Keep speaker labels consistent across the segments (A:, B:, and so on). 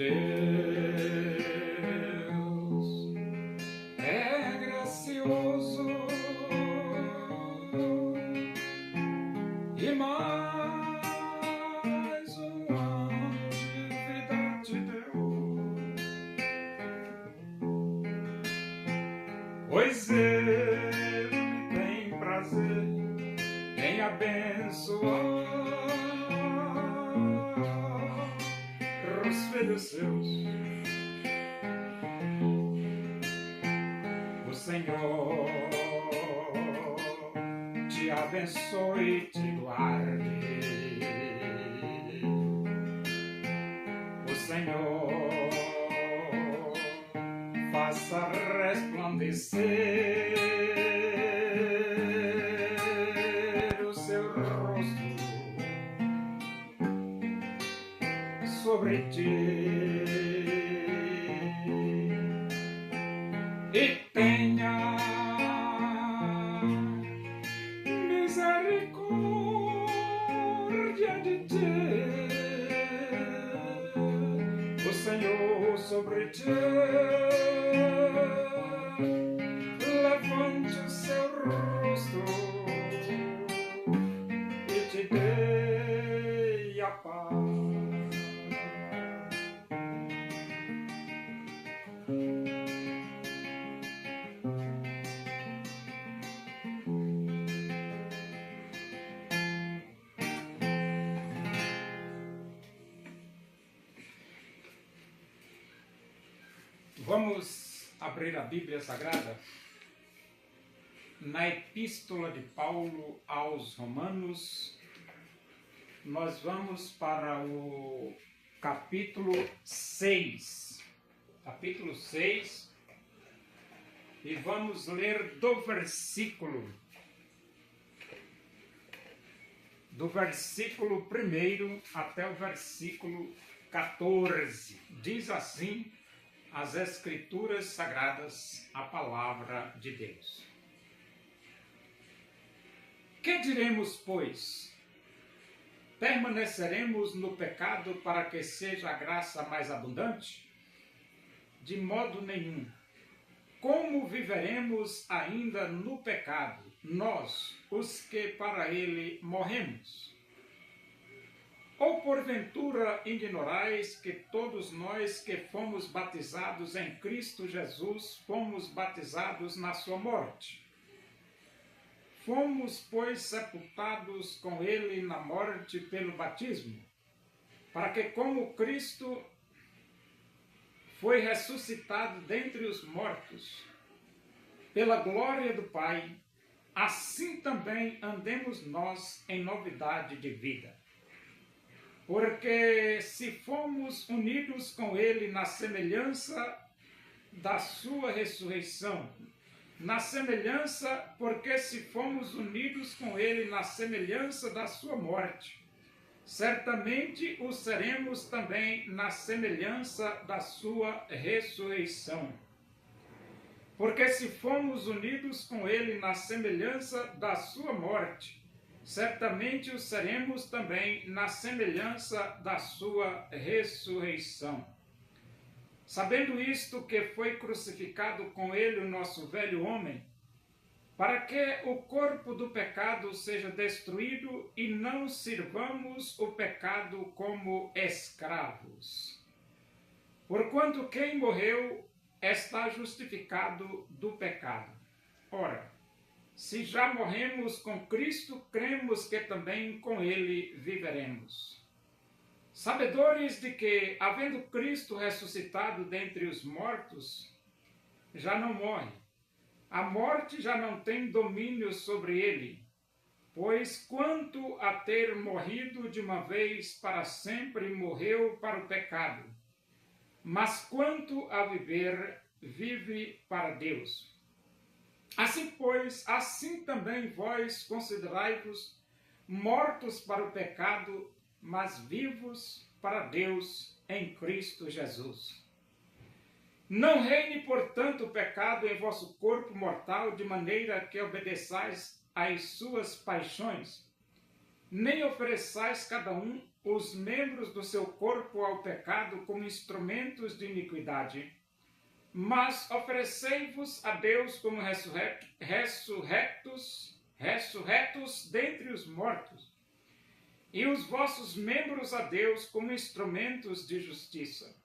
A: Deus é gracioso e mais um ano de vida te deu, pois ele tem prazer em abençoar os filhos seus. O Senhor te abençoe e te guarde. O Senhor faça resplandecer o seu rosto sobre ti e tenha misericórdia de ti. O Senhor sobre ti levante o seu rosto e te dê a paz. Vamos abrir a Bíblia Sagrada na Epístola de Paulo aos Romanos. Nós vamos para o capítulo 6. Capítulo 6. E vamos ler do versículo 1 até o versículo 14. Diz assim as Escrituras Sagradas, a Palavra de Deus. Que diremos, pois? Permaneceremos no pecado para que seja a graça mais abundante? De modo nenhum. Como viveremos ainda no pecado, nós, os que para ele morremos? Ou porventura ignorais que todos nós que fomos batizados em Cristo Jesus, fomos batizados na sua morte? Fomos, pois, sepultados com ele na morte pelo batismo, para que como Cristo foi ressuscitado dentre os mortos, pela glória do Pai, assim também andemos nós em novidade de vida. Porque se fomos unidos com ele na semelhança da sua ressurreição, porque se fomos unidos com ele na semelhança da sua morte, certamente o seremos também na semelhança da sua ressurreição. Porque se fomos unidos com ele na semelhança da sua morte, certamente o seremos também na semelhança da sua ressurreição. Sabendo isto, que foi crucificado com ele o nosso velho homem, para que o corpo do pecado seja destruído e não sirvamos o pecado como escravos. Porquanto quem morreu está justificado do pecado. Ora, se já morremos com Cristo, cremos que também com ele viveremos. Sabedores de que, havendo Cristo ressuscitado dentre os mortos, já não morre. A morte já não tem domínio sobre ele, pois quanto a ter morrido de uma vez para sempre, morreu para o pecado. Mas quanto a viver, vive para Deus. Assim, pois, assim também vós considerai-vos mortos para o pecado, mas vivos para Deus em Cristo Jesus. Não reine, portanto, o pecado em vosso corpo mortal, de maneira que obedeçais às suas paixões, nem ofereçais cada um os membros do seu corpo ao pecado como instrumentos de iniquidade, mas oferecei-vos a Deus como ressurretos dentre os mortos, e os vossos membros a Deus como instrumentos de justiça.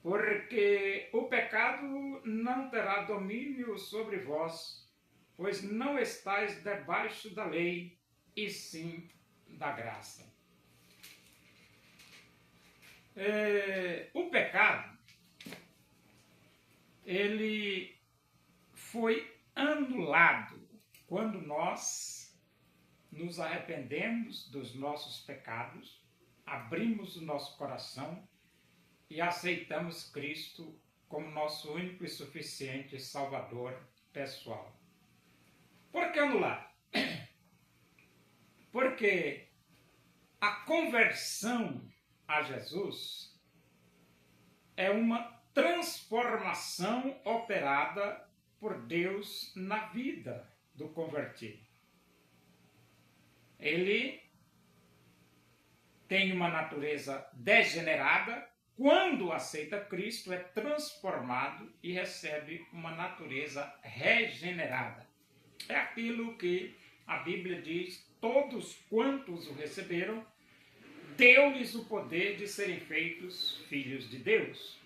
A: Porque o pecado não terá domínio sobre vós, pois não estáis debaixo da lei, e sim da graça. O pecado, ele foi anulado quando nós nos arrependemos dos nossos pecados, abrimos o nosso coração e aceitamos Cristo como nosso único e suficiente Salvador pessoal. Por que anular? Porque a conversão a Jesus é uma transformação operada por Deus na vida do convertido. Ele tem uma natureza degenerada. Quando aceita Cristo, é transformado e recebe uma natureza regenerada. É aquilo que a Bíblia diz: todos quantos o receberam, deu-lhes o poder de serem feitos filhos de Deus.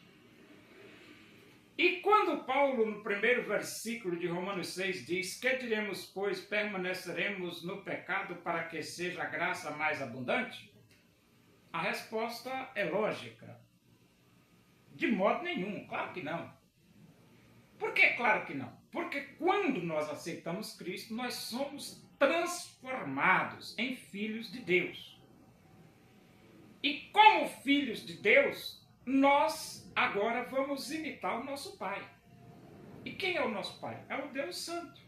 A: E quando Paulo, no primeiro versículo de Romanos 6, diz: que diremos, pois, permaneceremos no pecado para que seja a graça mais abundante? A resposta é lógica. De modo nenhum, claro que não. Por que claro que não? Porque quando nós aceitamos Cristo, nós somos transformados em filhos de Deus. E como filhos de Deus, nós agora vamos imitar o nosso Pai. E quem é o nosso Pai? É o Deus Santo.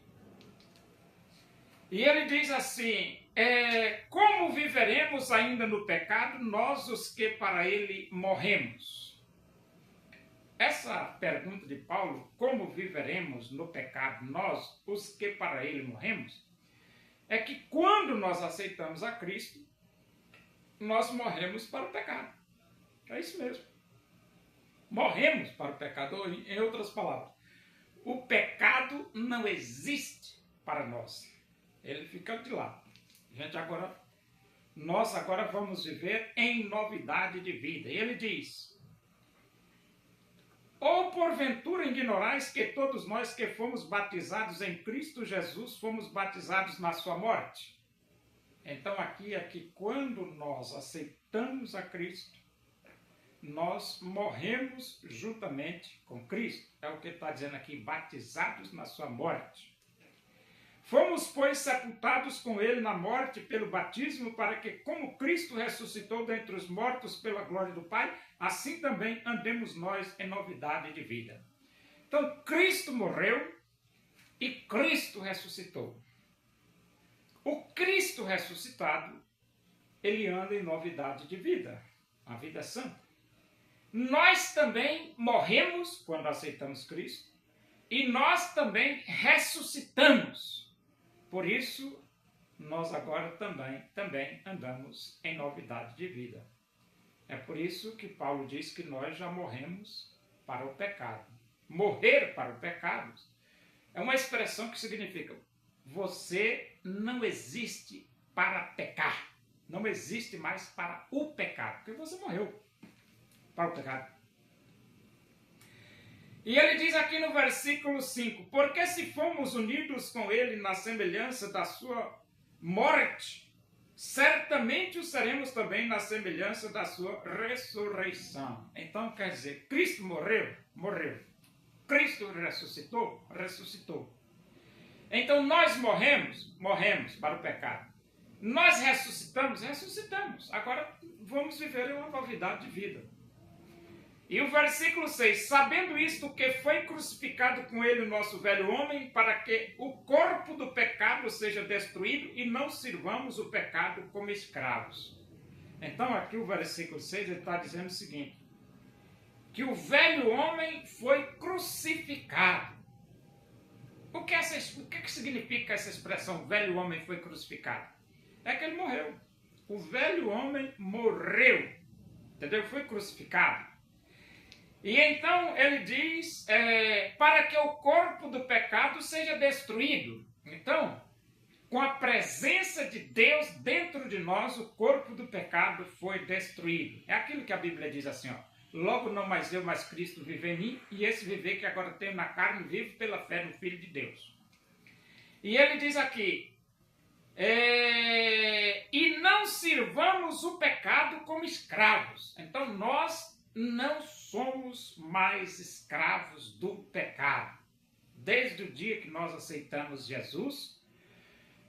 A: E ele diz assim: como viveremos ainda no pecado, nós os que para ele morremos? Essa pergunta de Paulo, como viveremos no pecado, nós os que para ele morremos, é que quando nós aceitamos a Cristo, nós morremos para o pecado. É isso mesmo. Morremos para o pecado, ou em outras palavras, o pecado não existe para nós. Ele fica de lado. Nós agora vamos viver em novidade de vida. E ele diz: ou porventura ignorais que todos nós que fomos batizados em Cristo Jesus, fomos batizados na sua morte? Então aqui é que quando nós aceitamos a Cristo, nós morremos juntamente com Cristo. É o que está dizendo aqui: batizados na sua morte. Fomos, pois, sepultados com ele na morte pelo batismo, para que, como Cristo ressuscitou dentre os mortos pela glória do Pai, assim também andemos nós em novidade de vida. Então, Cristo morreu e Cristo ressuscitou. O Cristo ressuscitado, ele anda em novidade de vida, a vida santa. Nós também morremos quando aceitamos Cristo e nós também ressuscitamos. Por isso, nós agora também andamos em novidade de vida. É por isso que Paulo diz que nós já morremos para o pecado. Morrer para o pecado é uma expressão que significa: você não existe para pecar. Não existe mais para o pecado, porque você morreu para o pecado. E ele diz aqui no versículo 5, porque se fomos unidos com ele na semelhança da sua morte, certamente o seremos também na semelhança da sua ressurreição. Então quer dizer, Cristo morreu? Morreu. Cristo ressuscitou? Ressuscitou. Então nós morremos para o pecado. Nós ressuscitamos? Ressuscitamos. Agora vamos viver uma novidade de vida. E o versículo 6, sabendo isto, que foi crucificado com ele o nosso velho homem, para que o corpo do pecado seja destruído e não sirvamos o pecado como escravos. Então aqui o versículo 6 ele está dizendo o seguinte, que o velho homem foi crucificado. O que significa essa expressão, velho homem foi crucificado? É que ele morreu. O velho homem morreu, entendeu? Foi crucificado. E então ele diz, para que o corpo do pecado seja destruído. Então, com a presença de Deus dentro de nós, o corpo do pecado foi destruído. É aquilo que a Bíblia diz assim, ó. Logo não mais eu, mas Cristo vive em mim, e esse viver que agora tenho na carne, vivo pela fé no Filho de Deus. E ele diz aqui, e não sirvamos o pecado como escravos. Então nós não somos mais escravos do pecado. Desde o dia que nós aceitamos Jesus,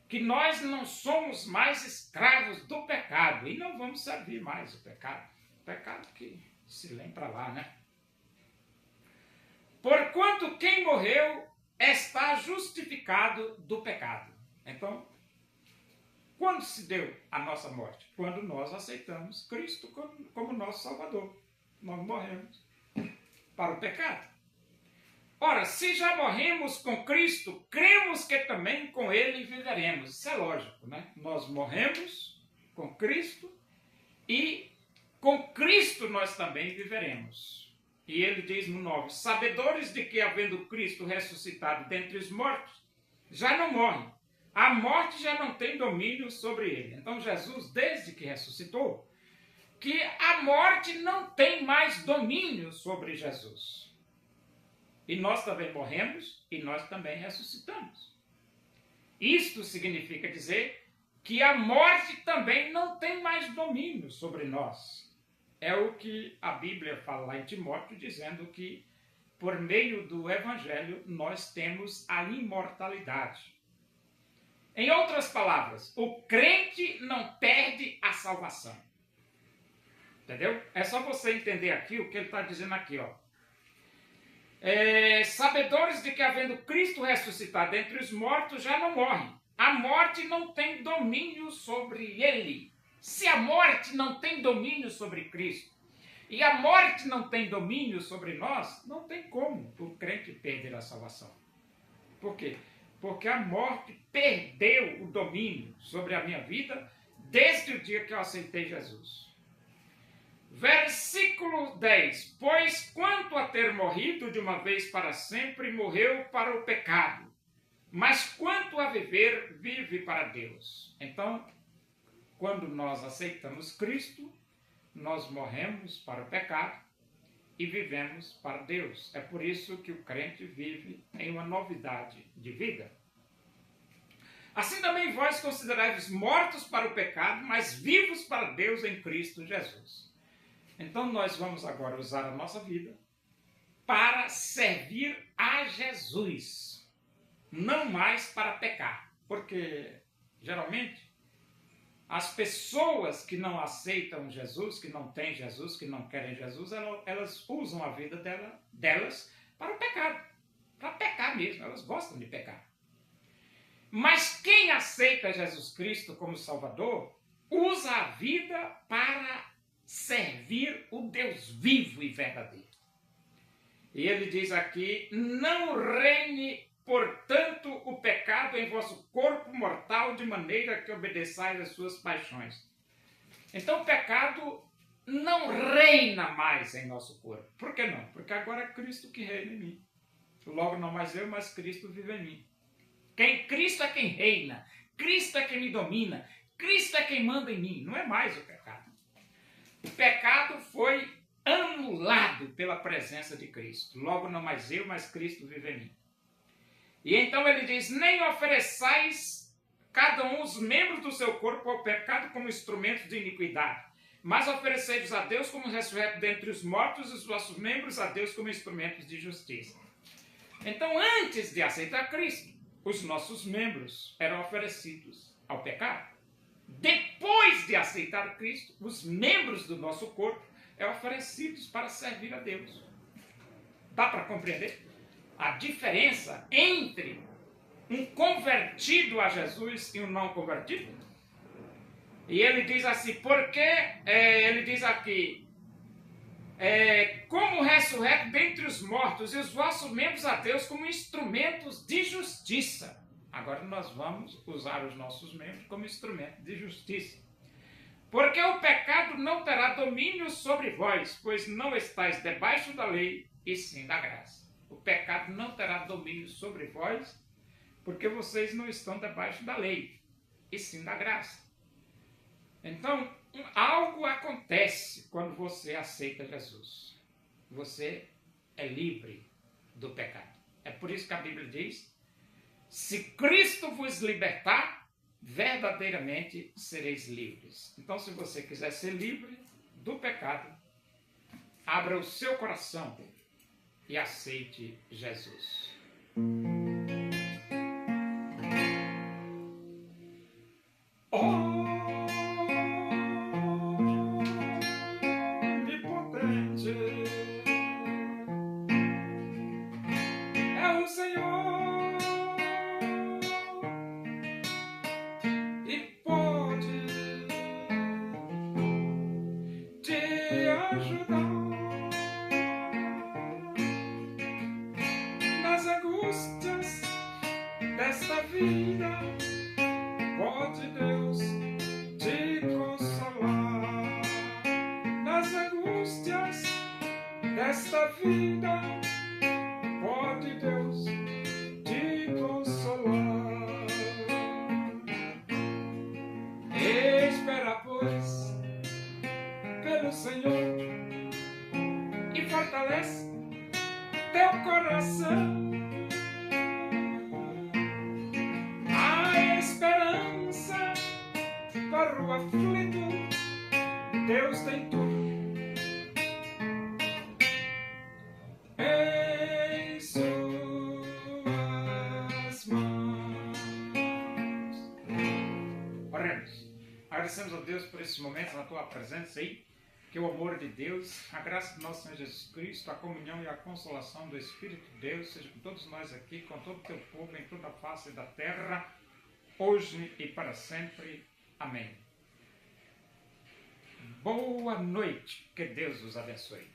A: que nós não somos mais escravos do pecado e não vamos servir mais o pecado. O pecado que se lembra lá, né? Porquanto quem morreu está justificado do pecado. Então, quando se deu a nossa morte? Quando nós aceitamos Cristo como nosso Salvador. Nós morremos para o pecado. Ora, se já morremos com Cristo, cremos que também com Ele viveremos. Isso é lógico, né? Nós morremos com Cristo e com Cristo nós também viveremos. E ele diz no 9, sabedores de que, havendo Cristo ressuscitado dentre os mortos, já não morre. A morte já não tem domínio sobre ele. Então Jesus, desde que ressuscitou, que a morte não tem mais domínio sobre Jesus. E nós também morremos e nós também ressuscitamos. Isto significa dizer que a morte também não tem mais domínio sobre nós. É o que a Bíblia fala lá em Timóteo, dizendo que por meio do Evangelho nós temos a imortalidade. Em outras palavras, o crente não perde a salvação. Entendeu? É só você entender aqui o que ele está dizendo aqui, ó. Sabedores de que, havendo Cristo ressuscitado entre os mortos, já não morre. A morte não tem domínio sobre ele. Se a morte não tem domínio sobre Cristo e a morte não tem domínio sobre nós, não tem como o crente perder a salvação. Por quê? Porque a morte perdeu o domínio sobre a minha vida desde o dia que eu aceitei Jesus. Versículo 10. Pois quanto a ter morrido de uma vez para sempre, morreu para o pecado. Mas quanto a viver, vive para Deus. Então, quando nós aceitamos Cristo, nós morremos para o pecado e vivemos para Deus. É por isso que o crente vive em uma novidade de vida. Assim também vós considerai-vos mortos para o pecado, mas vivos para Deus em Cristo Jesus. Então nós vamos agora usar a nossa vida para servir a Jesus, não mais para pecar. Porque, geralmente, as pessoas que não aceitam Jesus, que não têm Jesus, que não querem Jesus, elas usam a vida delas para o pecado. Para pecar mesmo, elas gostam de pecar. Mas quem aceita Jesus Cristo como Salvador, usa a vida para servir o Deus vivo e verdadeiro. E ele diz aqui, não reine, portanto, o pecado em vosso corpo mortal, de maneira que obedeçais às suas paixões. Então o pecado não reina mais em nosso corpo. Por que não? Porque agora é Cristo que reina em mim. Logo não mais eu, mas Cristo vive em mim. Cristo é quem reina, Cristo é quem me domina, Cristo é quem manda em mim, não é mais o pecado. O pecado foi anulado pela presença de Cristo. Logo não mais eu, mas Cristo vive em mim. E então ele diz, nem ofereçais cada um os membros do seu corpo ao pecado como instrumentos de iniquidade, mas oferecei-vos a Deus como ressurreto dentre os mortos e os vossos membros a Deus como instrumentos de justiça. Então, antes de aceitar Cristo, os nossos membros eram oferecidos ao pecado. Depois de aceitar Cristo, os membros do nosso corpo são oferecidos para servir a Deus. Dá para compreender a diferença entre um convertido a Jesus e um não convertido? E ele diz assim, porque ele diz aqui, como ressurreto dentre os mortos, e os vossos membros a Deus como instrumentos de justiça. Agora nós vamos usar os nossos membros como instrumento de justiça. Porque o pecado não terá domínio sobre vós, pois não estáis debaixo da lei, e sim da graça. O pecado não terá domínio sobre vós, porque vocês não estão debaixo da lei, e sim da graça. Então, algo acontece quando você aceita Jesus. Você é livre do pecado. É por isso que a Bíblia diz: se Cristo vos libertar, verdadeiramente sereis livres. Então, se você quiser ser livre do pecado, abra o seu coração e aceite Jesus. Onipotente é o Senhor e pode te ajudar nas angústias desta vida. Pode Deus te consolar nas angústias desta vida. Pode Deus te consolar. Espera, pois, pelo Senhor e fortalece teu coração. A esperança para o aflito, Deus tem tudo em suas mãos. Oremos. Agradecemos a Deus por esses momentos na tua presença aí. Que o amor de Deus, a graça do nosso Senhor Jesus Cristo, a comunhão e a consolação do Espírito de Deus seja com todos nós aqui, com todo o teu povo, em toda a face da terra, hoje e para sempre. Amém. Boa noite. Que Deus os abençoe.